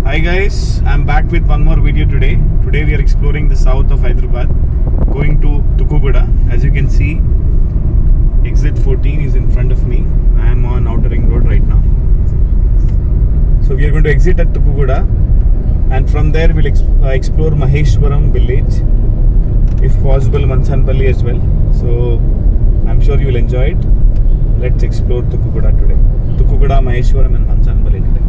Hi guys, I'm back with one more video today. Today we are exploring the south of Hyderabad, going to Tukkuguda. As you can see, exit 14 is in front of me. I am on Outer Ring Road right now. So we are going to exit at Tukkuguda, and from there we'll explore Maheshwaram village, if possible Mansanpally as well. So I'm sure you will enjoy it. Let's explore Tukkuguda today. Tukkuguda, Maheshwaram and Mansanpally today.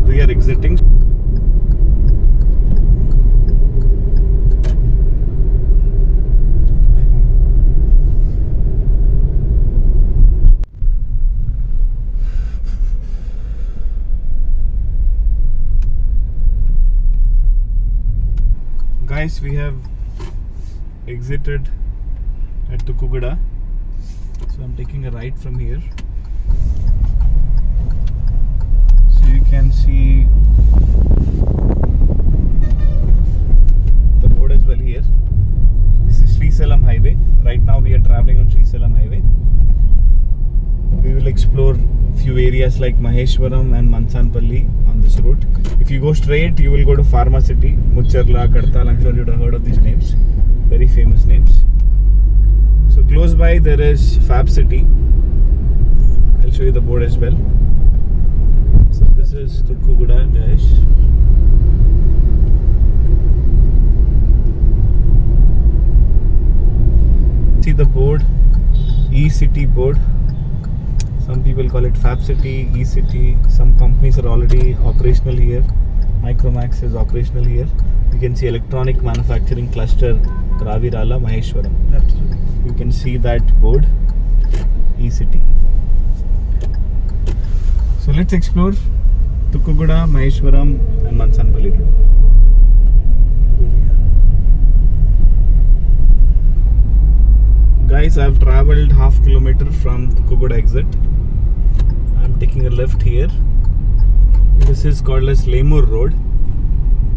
We are exiting. Guys, we have exited at Tukkuguda. So I'm taking a right from here. You can see the board as well here. This is Srisialam Highway. Right now we are traveling on Srisialam Highway. We will explore few areas like Maheshwaram and Mansanpally on this route. If you go straight, you will go to Pharma City, Mucharla, Kadtal. I'm sure you would have heard of these names. Very famous names. So close by there is Fab City. I'll show you the board as well. So this is Tukkuguda, guys. See the board, E-City board. Some people call it Fab City, E-City. Some companies are already operational here. Micromax is operational here. You can see electronic manufacturing cluster, Ravirala, Maheshwaram. You can see that board, E-City. So let's explore Tukkuguda, Maheshwaram and Mansanpally today. Guys, I have travelled half kilometer from Tukkuguda exit. I am taking a left here. This is called as Lemur Road.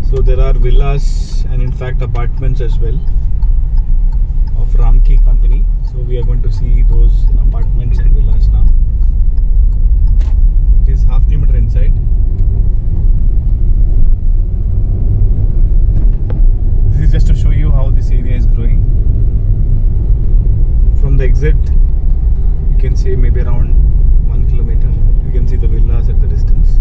So there are villas and in fact apartments as well of Ramki company. So we are going to see those apartments and villas now. It is half kilometer inside. This is just to show you how this area is growing. From the exit, you can see maybe around 1 kilometer. You can see the villas at the distance.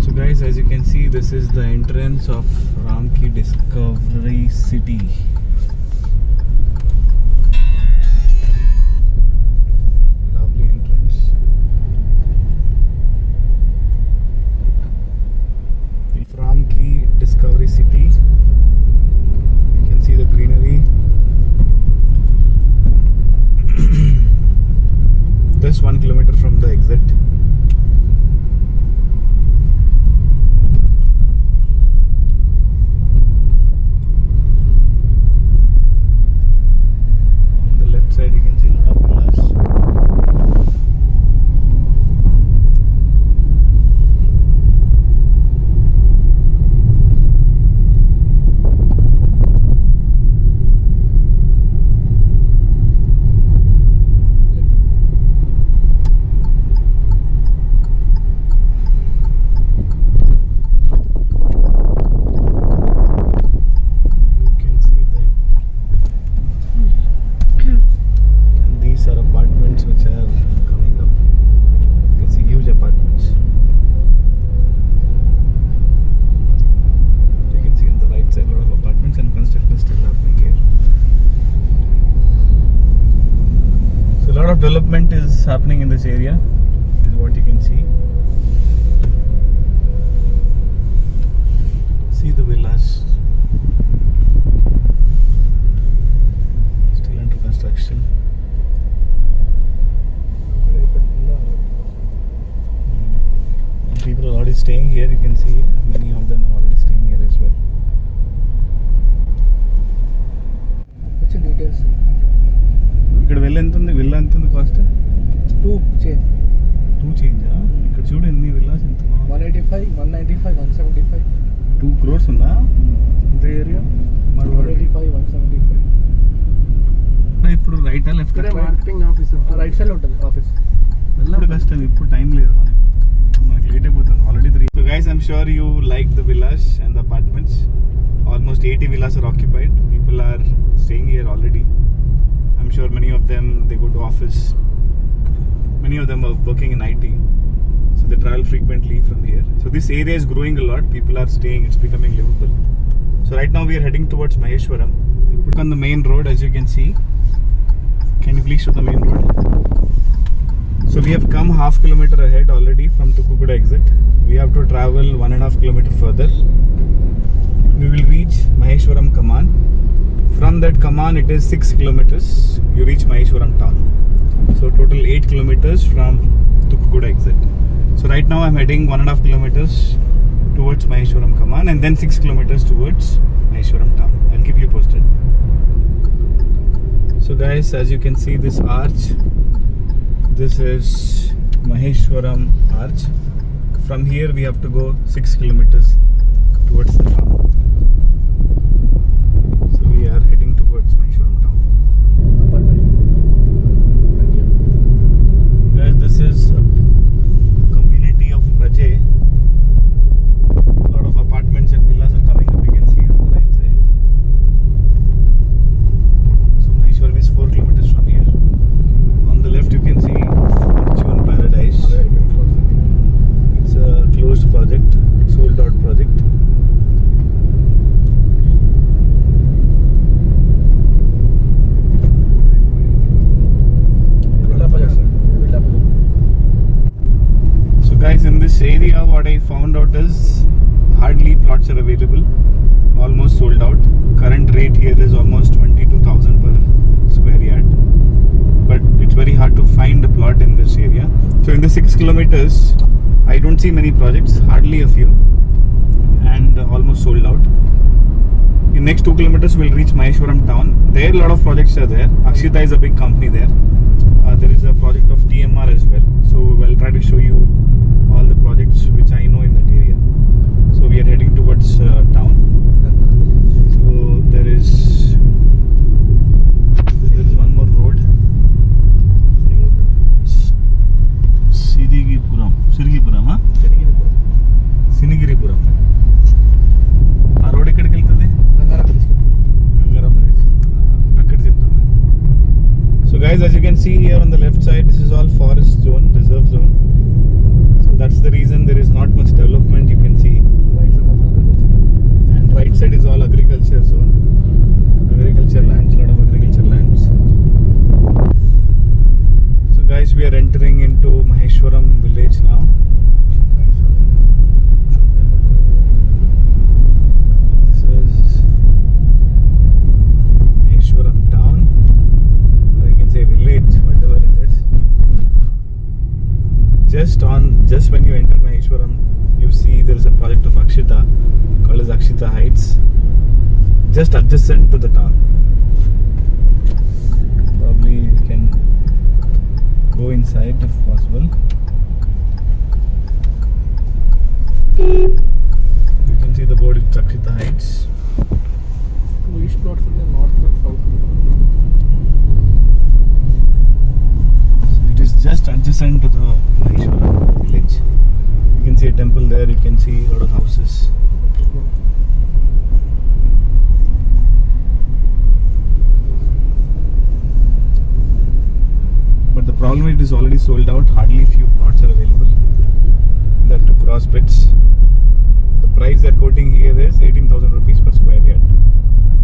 So guys, as you can see, this is the entrance of Ramki Discovery City. Lovely entrance. Ramki Discovery City. You can see the greenery. Just 1 kilometer from the exit. Side you can see a lot of villas. Which are coming up. You can see huge apartments. You can see on the right side a lot of apartments and construction is still happening here. So a lot of development is happening in this area. This is what you can see. See the villas. Still under construction. People are already staying here. You can see many of them are already staying here as well. Which details? ఇక్కడ villa ఎంత ఉంది? Villa ఎంత ఉంది cost? 2 change. 2 change. ఇక్కడ చూడు ఎన్ని villas ఎంత 185, 195, 175. 2 crores ఉందా ఇంత ఏరియా? 185, 175. ఇప్పుడు రైటా left marketing office right side ఉంటుంది ఆఫీస్. ఇప్పుడు కష్టం, ఇప్పుడు టైం లేదు మనకి లేట్ అయిపోతుంది already 3. So guys, I'm sure you like the villas and the apartments. Almost 80 villas are occupied. People are staying here already. I'm sure many of them, they go to office. Many of them are working in IT. So they travel frequently from here. So this area is growing a lot. People are staying. It's becoming livable. So right now we are heading towards Maheshwaram. We put on the main road, as you can see. Can you please show the main road? So we have come half kilometer ahead already from Tukkuguda exit. We have to travel 1.5 kilometer further. We will reach Maheshwaram Kaman. From that Kaman it is 6 kilometers. You reach Maheshwaram town. So total 8 kilometers from Tukkuguda exit. So right now I'm heading 1.5 kilometers towards Maheshwaram Kaman and then 6 kilometers towards Maheshwaram town. I'll keep you posted. So guys, as you can see this arch, this is Maheshwaram arch. From here we have to go 6 kilometers towards the town. So we are heading towards Maheshwaram town. Guys, this is a community of Rajay. A lot of apartments and villas are coming up, you can see on the right side. So Maheshwaram is 4 kilometers from here. On the left you can see Fortune Paradise. It's a closed project, sold out project. So guys, in this area what I found out is hardly plots are available, almost sold out. Current rate here is almost 22,000 per square yard, but it's very hard to find a plot in this area. So in the 6 kilometers I don't see many projects, hardly a few, and almost sold out. In next 2 kilometers we'll reach Maheshwaram town. There a lot of projects are there. Akshita is a big company there. There is a project of TMR as well. So I'll try to show you all the projects which I know in that area. So we are heading towards town. So there is one more road. Sirigipuram, huh? Sinigiripuram. ఆ road ఎక్కడికి వెళ్తుంది? Gangaram bridge. అక్కడ చెప్తాం. So guys, as you can see here on the left side, this is all forest zone, reserve zone. So that's the reason there is not much development, you can see. And right side is all agriculture zone. Agriculture lands, lot of agriculture lands. So guys, we are entering into Maheshwaram village now. This is Maheshwaram town, or you can say village, whatever it is. Just when you enter Maheshwaram, you see there is a project of Akshita called as Akshita Heights, just adjacent to the town. Probably we can go inside if possible. You can see the board, it's Akshita Heights. East plots in the north or south? So it is just adjacent to the Maheshwaram village. You can see a temple there, you can see a lot of houses. But the problem is it is already sold out, hardly few plots are available. They have to cross bits. The price they are quoting here is 18,000 rupees per square yard,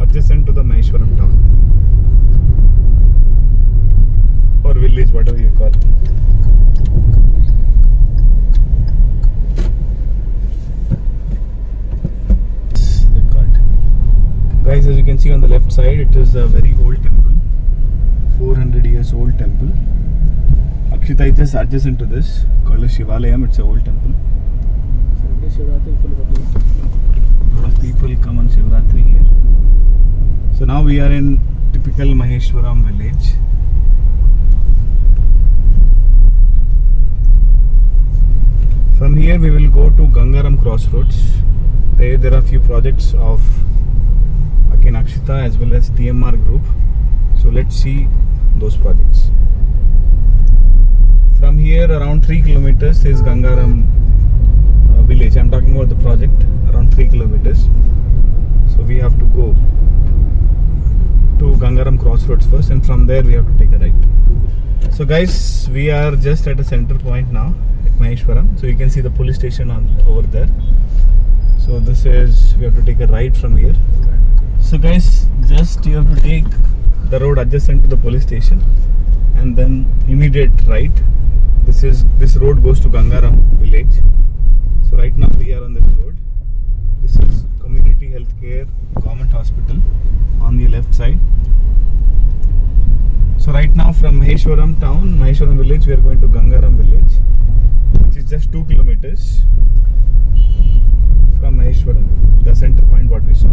adjacent to the Maheshwaram town or village, whatever you call it. Guys, as you can see on the left side, it is a very old temple, 400 years old temple. Akshita is just adjacent to this, called as Shivalayam. It's an old temple. A lot of people come on Shivratri here. So now we are in typical Maheshwaram village. From here we will go to Gangaram crossroads. There are few projects of again Akshita as well as TMR Group. So let's see those projects. From here around 3 kilometers is Gangaram village. I'm talking about the project around 3 kilometers. So we have to go to Gangaram crossroads first, and from there we have to take a right. So guys, we are just at a center point now at Maheshwaram. So you can see the police station over there. So this is, we have to take a right from here. So guys, just you have to take the road adjacent to the police station and then immediate right. This road goes to Gangaram village. So right now we are on this road. This is community healthcare government hospital on the left side. So right now from Maheshwaram town, Maheshwaram village, we are going to Gangaram village, which is just 2 kilometers from Maheshwaram, the center point what we saw.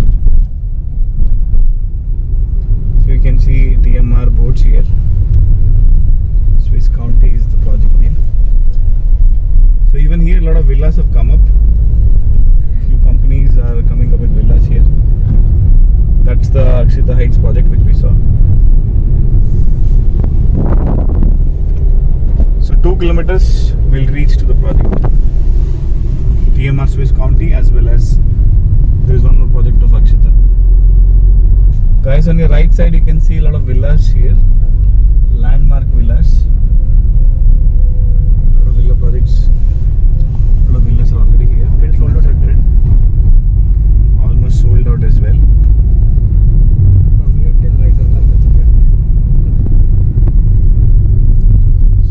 So you can see TMR boards here. Swiss County is the project name. So even here a lot of villas have come up. Few companies are coming up with villas here. That's the Akshita Heights project which we saw. So 2 kilometers will reach to the project. TMR Swiss County as well as there is one more project of Akshita. Guys, on your right side you can see a lot of villas here. Landmark villas. A lot of villa projects. A lot of villas are already here. Getting constructed. Almost sold out as well. From here till right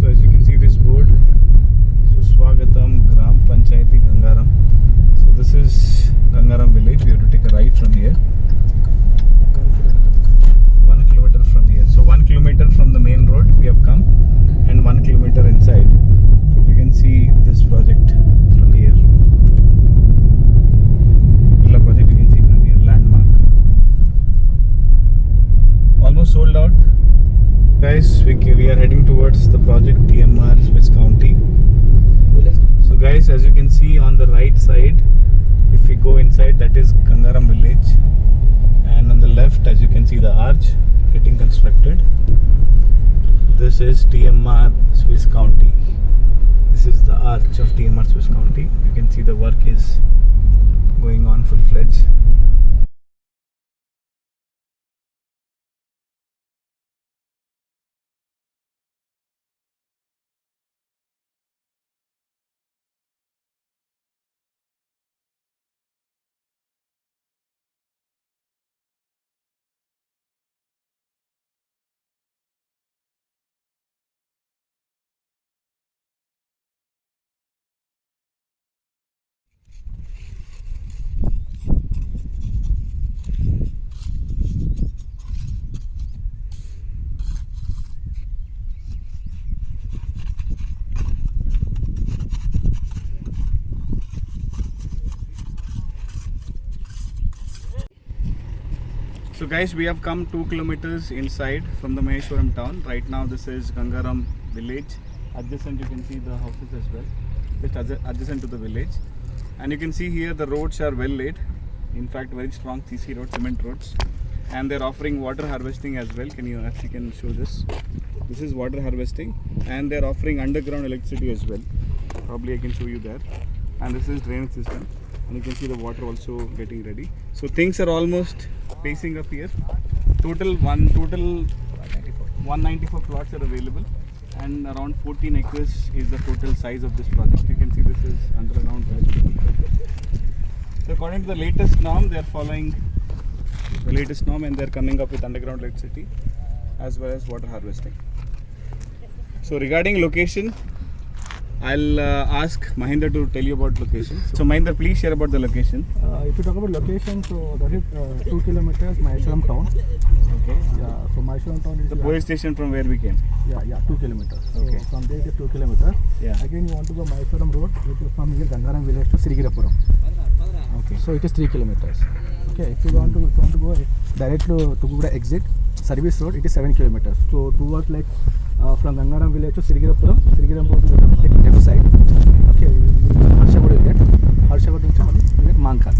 So as you can see this board, Swagatam Gram Panchayati Gangaram. So this is Gangaram village. We have to take a right from here. 1 kilometer from here. So 1 kilometer from the main road we have come, and 1 kilometer inside. You can see this project from here. Villa project you can see from here. Landmark. Almost sold out. Guys, we are heading towards the project TMR Swiss County. So guys, as you can see on the right side, if we go inside, that is Gangaram village, and on the left, as you can see, the arch getting constructed. This is TMR Swiss County. This is the arch of TMR Swiss County. You can see the work is going on full-fledged. So guys, we have come 2 kilometers inside from the Maheshwaram town. Right now this is Gangaram village. Adjacent you can see the houses as well. Just adjacent to the village. And you can see here the roads are well laid. In fact, very strong CC roads, cement roads. And they're offering water harvesting as well. Can you show this? This is water harvesting. And they're offering underground electricity as well. Probably I can show you there. And this is drainage system. And you can see the water also getting ready. So things are almost pacing up here. Total 194 plots are available, and around 14 acres is the total size of this project. You can see this is underground electricity. So according to the latest norm, they are following the latest norm, and they are coming up with underground electricity as well as water harvesting. So regarding location, I'll ask Mahinder to tell you about location. So Mahinder, please share about the location. If you talk about location, so that is 2 kilometers Maheshwaram town. Okay. Yeah, so Maheshwaram town is The police station from where we came. Yeah, 2 kilometers. Okay. So from there it is 2 kilometers. Yeah. Again, you want to go Maheshwaram road, which is from here Gangaram village to Srisialam. Okay. So it is 3 kilometers. Okay. If you want to go direct to Tukkuguda exit service road, it is 7 kilometers. So towards like from Gangaram village to Srisialam road, you take left side. Okay. Harshavad will get Harshavad will get Manka.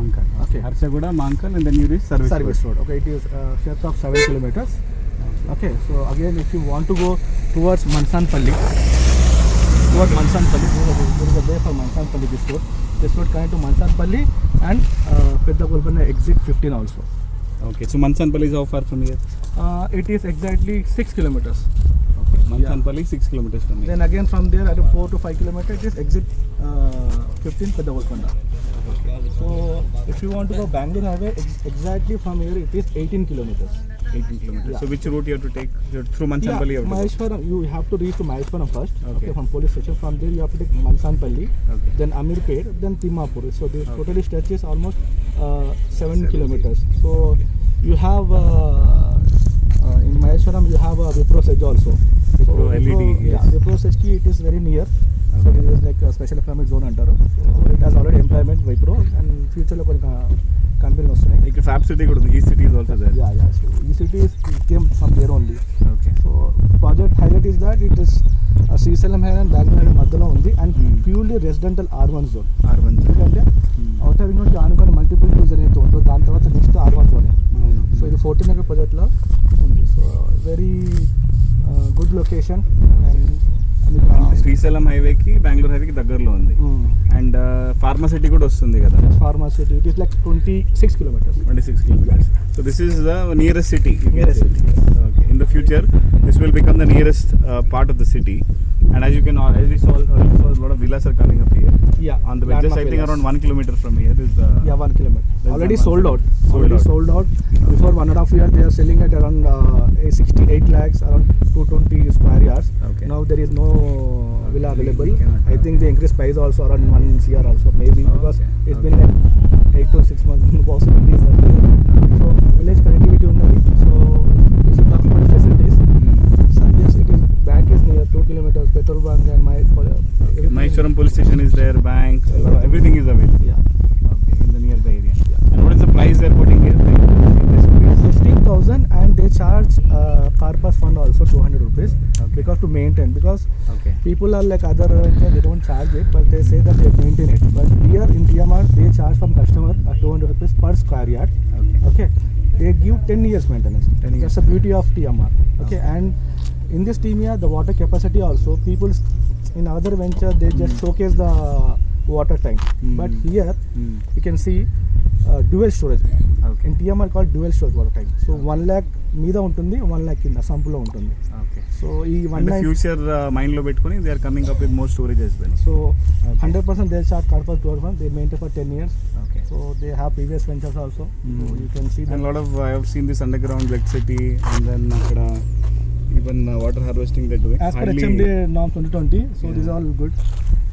Mankal. Okay. Harshaguda, Mankal, and then you reach service road. Okay, it is stretch of 7 kilometers. Okay, so again, if you want to go towards Mansanpally, there is a way for Mansanpally. This road connect to Mansanpally and Peddagolpana exit 15 also. Okay, so Mansanpally is how far from here? It is exactly 6 kilometers. Okay, Mansanpally 6 kilometers from here. Then again from there at 4 to 5 kilometers, it is exit 15 Peddagolpana. So if you want to go Bangalore Highway, exactly from here it is 18 kilometers. 18 kilometers. Yeah. So which route you have to take? Through Mansanpally? Yeah, Maheshwaram, you have to reach to Maheshwaram first. Okay. From police station. From there you have to take Mansanpally, Okay. then Ameerpet, then Timapur. So this totally stretches almost 7 kilometers. So you have in Maheshwaram you have a Wipro Sedge also. Wipro LED, yes. Yeah, Wipro Sedge ki it is very near. So it is like a special economic zone antaru. So it has already employment Wipro and future lo konni company వస్తున్నాయి. Like Fab City, E-City is also there. Yeah. So E-City came from there only. Okay. So project highlight is that it is Srisialam and Bangalore మధ్యలో ఉంది and purely residential R1 zone. R1 zone. ఎందుకంటే outer ring road ఆనుకొని multiple tools అనేది ఉంటుంది. దాని తర్వాత next R1 zone. So ఇది 14 acre ప్రాజెక్ట్లో ఉంది. So very good location. Srisailam హైవేకి బెంగళూరు హైవేకి దగ్గరలో ఉంది. అండ్ ఫార్మసిటీ కూడా వస్తుంది కదా. Pharmacity, it is like 26 kilometers. 26 kilometers. So this is the nearest city. Nearest city. Okay. In the future, this will become the nearest part of the city. And as you can, as we saw, a lot of villas are coming up here. Yeah. On the way, just I think around 1 kilometer from here is the. Yeah, 1 kilometer. Already sold out. Sold out. Before 1.5 years, they are selling at around 68 lakhs, around 220 square yards. Okay. Now there is no villa available. I think they increase price also around 1 CR also maybe because it's been like 8 to 6 months possibilities are there. So village connectivity unnadi. So if you talk about facilities, so yes, it is bank is near 2 kilometers, petrol bank and Maheshwaram police station is there, bank, everything is available. Yeah. Okay, in the near the area. Yeah. And what is the price they are putting here? 15,000 and they charge car pass fund also 200 rupees. Okay. Because to maintain, because Okay. people are like other they don't charge it but they say that they maintain it, but here in TMR they charge from customer 200 rupees per square yard. Okay, they give 10 years maintenance. 10 years. That's the beauty of TMR. Okay, and in this TMR the water capacity also people in other venture they just showcase the water tank, but here you can see dual storage. Okay. In TMR called dual storage water tank. So 1 lakh మీద ఉంటుంది, 1 lakh కింద సంపులో ఉంటుంది. Okay. So ఈ In the future, mind lo పెట్టుకొని they are coming up with more storage as well. So 100% they charge car pass 12 they maintain for 10 years. Okay. So they have previous ventures also. So you can see And that. a lot of I have seen this underground electricity and then akkada even water harvesting they're doing. As per HMD norm 2020, so Yeah. these are all good.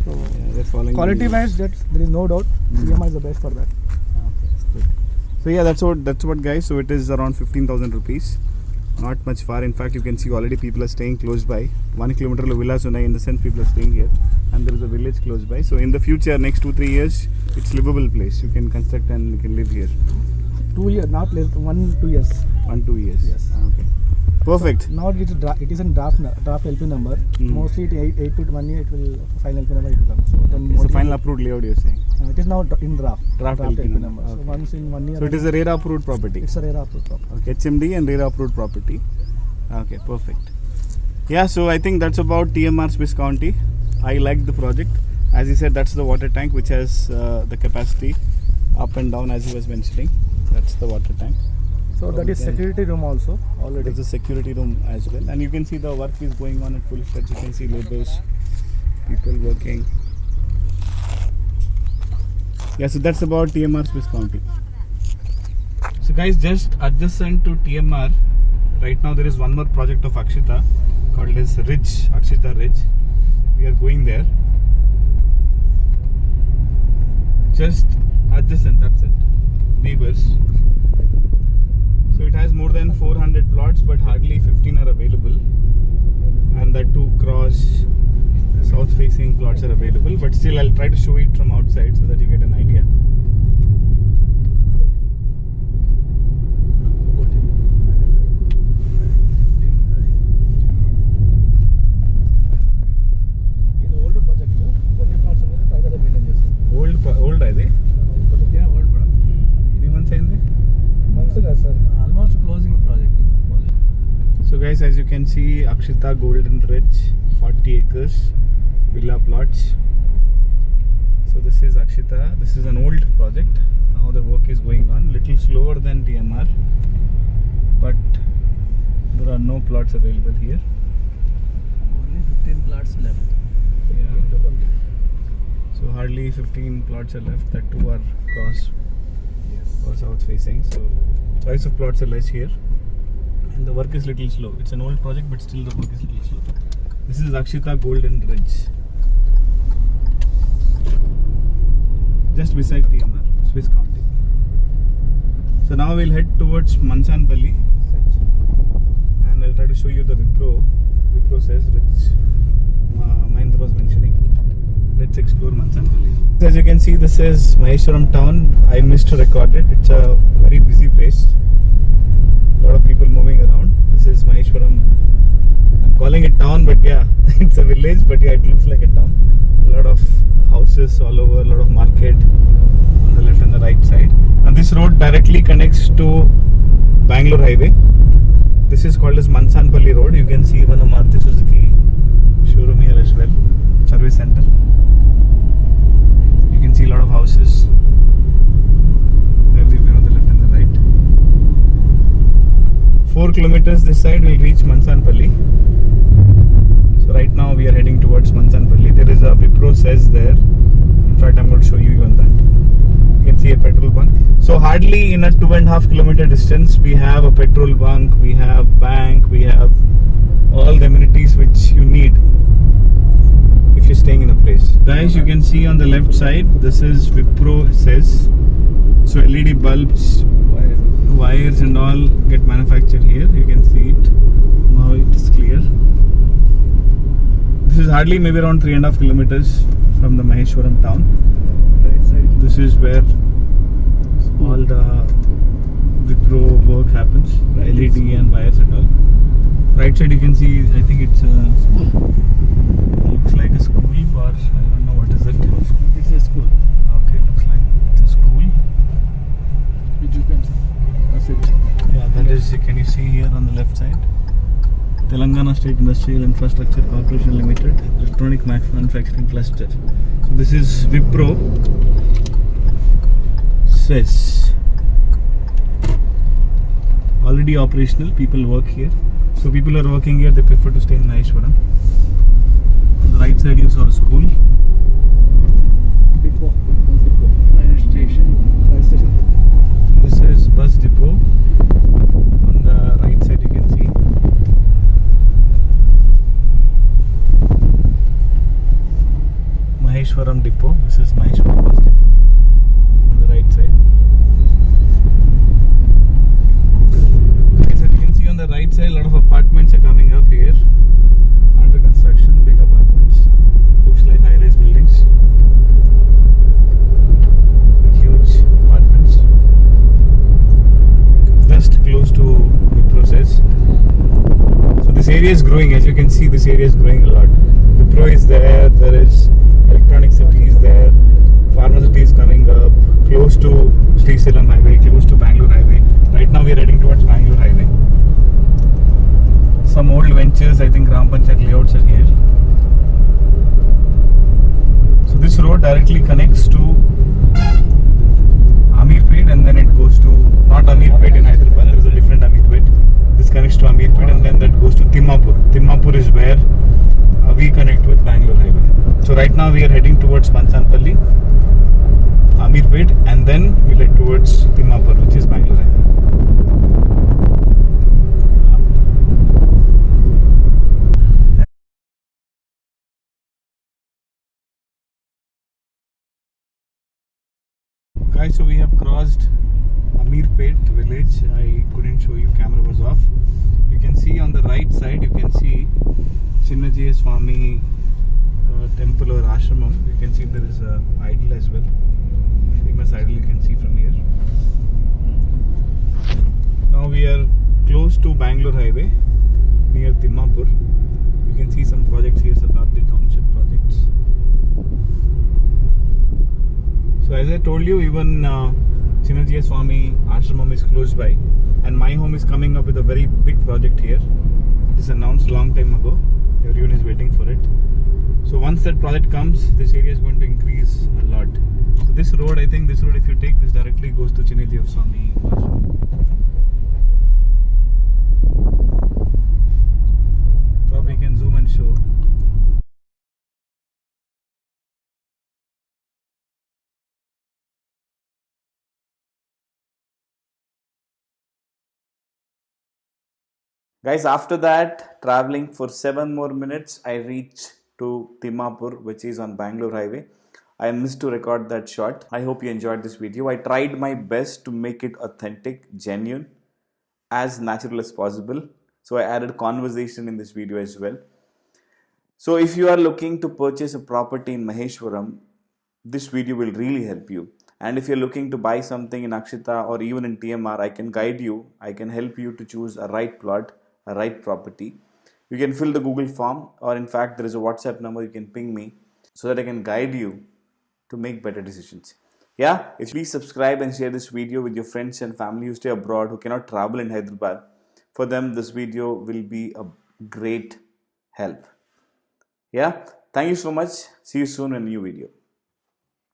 So They're following quality the- wise, that there is no doubt. TMR is the best for that. Okay. Good. So yeah, that's what guys. So it is around 15,000 rupees. Not much far. In fact, you can see already people are staying close by. 1 kilometer lo villas unnai, in the sense people are staying here, and there is a village close by. So in the future, next 2-3 years, it's livable place. You can construct and you can live here. 2 years, not less 1-2 years. 1-2 years. Yes. Okay. Perfect. So now it is in draft LP number. Mostly it 8 to 1 year it will final LP number it will come. So then So final approved layout you're saying. it is now in draft LP LP number. number. So Okay. once in 1 year. So it is a RERA approved property. It's a RERA approved property. Okay, HMD and RERA approved property. Okay, perfect. Yeah, so I think that's about TMR Swiss County. I like the project. As he said, that's the water tank which has the capacity up and down as he was mentioning. That's the water tank. So that is security room also already. There's a security room as well. And you can see the work is going on at full stretch. You can see laborers, people working. Yeah, so that's about TMR Swiss County. So guys, just adjacent to TMR, right now there is one more project of Akshita called as Ridge, Akshita Ridge. We are going there. Just adjacent, that's it. Neighbors. So it has more than 400 plots, but hardly 15 are available. And that too cross south facing plots are available. But still I'll try to show it from outside so that you get an idea. Old is it? guys, as you can see, Akshita Golden Ridge, 40 acres, villa plots. So this is Akshita. This is an old project. Now the work is going on, little slower than TMR, but there are no plots available here. Only 15 plots left. Yeah. So hardly 15 plots are left. That too are cross or south facing. So choice of plots are less here, and the work is little slow. It's an old project, but still the work is little slow. This is Akshita Golden Ridge, just beside TMR, Swiss County. So now we'll head towards Mansanpally, and I'll try to show you the Wipro says, which Mahendra was mentioning. Let's explore Mansanpally. As you can see, this is Maheshwaram town. I missed to record it. It's a very busy place. A lot of people moving around. This is Maheshwaram. I'm calling it town, but yeah, it's a village, but yeah, it looks like a town. A lot of houses all over, a lot of market on the left and the right side. And this road directly connects to Bangalore Highway. This is called as Mansanpally Road. You can see even a Maruti Suzuki showroom here as well, service center. You can see a lot of houses everywhere on the left and the right. 4 kilometers this side will reach Mansanpally. So right now we are heading towards Mansanpally. There is a Wipro says there. In fact, I'm going to show you even that. You can see a petrol bunk. So hardly in a 2.5 kilometer distance, we have a petrol bunk, we have bank, we have all the amenities which you need if you're staying in a place. Guys, you can see on the left side, this is Wipro says. So LED bulbs, wires and all get manufactured here. You can see it. Now it is clear. This is hardly maybe around 3.5 kilometers from the Maheshwaram town. Right side. This is where all the Wipro work happens. Right. LED and wires and all. Right side you can see, I think it's a school. Looks like a school, or I don't know what is it. It's a school. Okay, looks like it's a school. Which you can see. Yeah, that is, can you see here on the left side? Telangana State Industrial Infrastructure Corporation Limited, Electronic Manufacturing Cluster. So this is Wipro says. Already operational, people work here. So people are working here, they prefer to stay in Maheshwaram. On the right side you saw a school. Depot. Fire station. This is bus depot. On the right side you can see. Maheshwaram depot. This is Maheshwaram bus depot. On the right side. As you can see on the right side, a lot of apartments are coming up here. Under construction, big apartments. Looks like high-rise buildings. Huge apartments. Just close to Wipro says. So this area is growing. As you can see, this area is growing a lot. Wipro is there. There is electronic city is there. Pharmacy is coming up. Close to Srisialam Highway. Close to Bangalore Highway. Right now we are heading towards Bangalore Highway. Some old ventures, I think Gram Panchayat layouts are here. So this road directly connects to Ameerpet, and then it goes to, not Ameerpet in Hyderabad, there is a different Ameerpet. This connects to Ameerpet, and then that goes to Timmapur. Timmapur is where we connect with Bangalore Highway. So right now we are heading towards Mansanpally, Ameerpet, and then we'll head towards Timmapur, which is Bangalore Highway. Guys, so we have crossed Ameerpet village. I couldn't show you, camera was off. You can see on the right side, you can see Chinnajaya Swami temple or ashramam. You can see there is a idol as well. Famous idol you can see from here. Now we are close to Bangalore Highway near Timmapur. You can see some projects here, Satabdi Township projects. So as I told you, even Chinnajaya Swami ashramam is close by, and my home is coming up with a very big project here. is announced long time ago. Everyone is waiting for it. So once that project comes, this area is going to increase a lot. So this road, I think this road, if you take this directly, goes to Chinnedev Swami. Probably can zoom and show. Guys, after that, traveling for 7 more minutes, I reach to Timapur, which is on Bangalore Highway. I missed to record that shot. I hope you enjoyed this video. I tried my best to make it authentic, genuine, as natural as possible. So I added conversation in this video as well. So if you are looking to purchase a property in Maheshwaram, this video will really help you. And if you're looking to buy something in Akshita or even in TMR, I can guide you. I can help you to choose a right plot, a right property. You can fill the Google form, or in fact there is a WhatsApp number you can ping me so that I can guide you to make better decisions. Yeah, please subscribe and share this video with your friends and family who stay abroad, who cannot travel in Hyderabad. For them, this video will be a great help. Yeah, thank you so much. See you soon in a new video.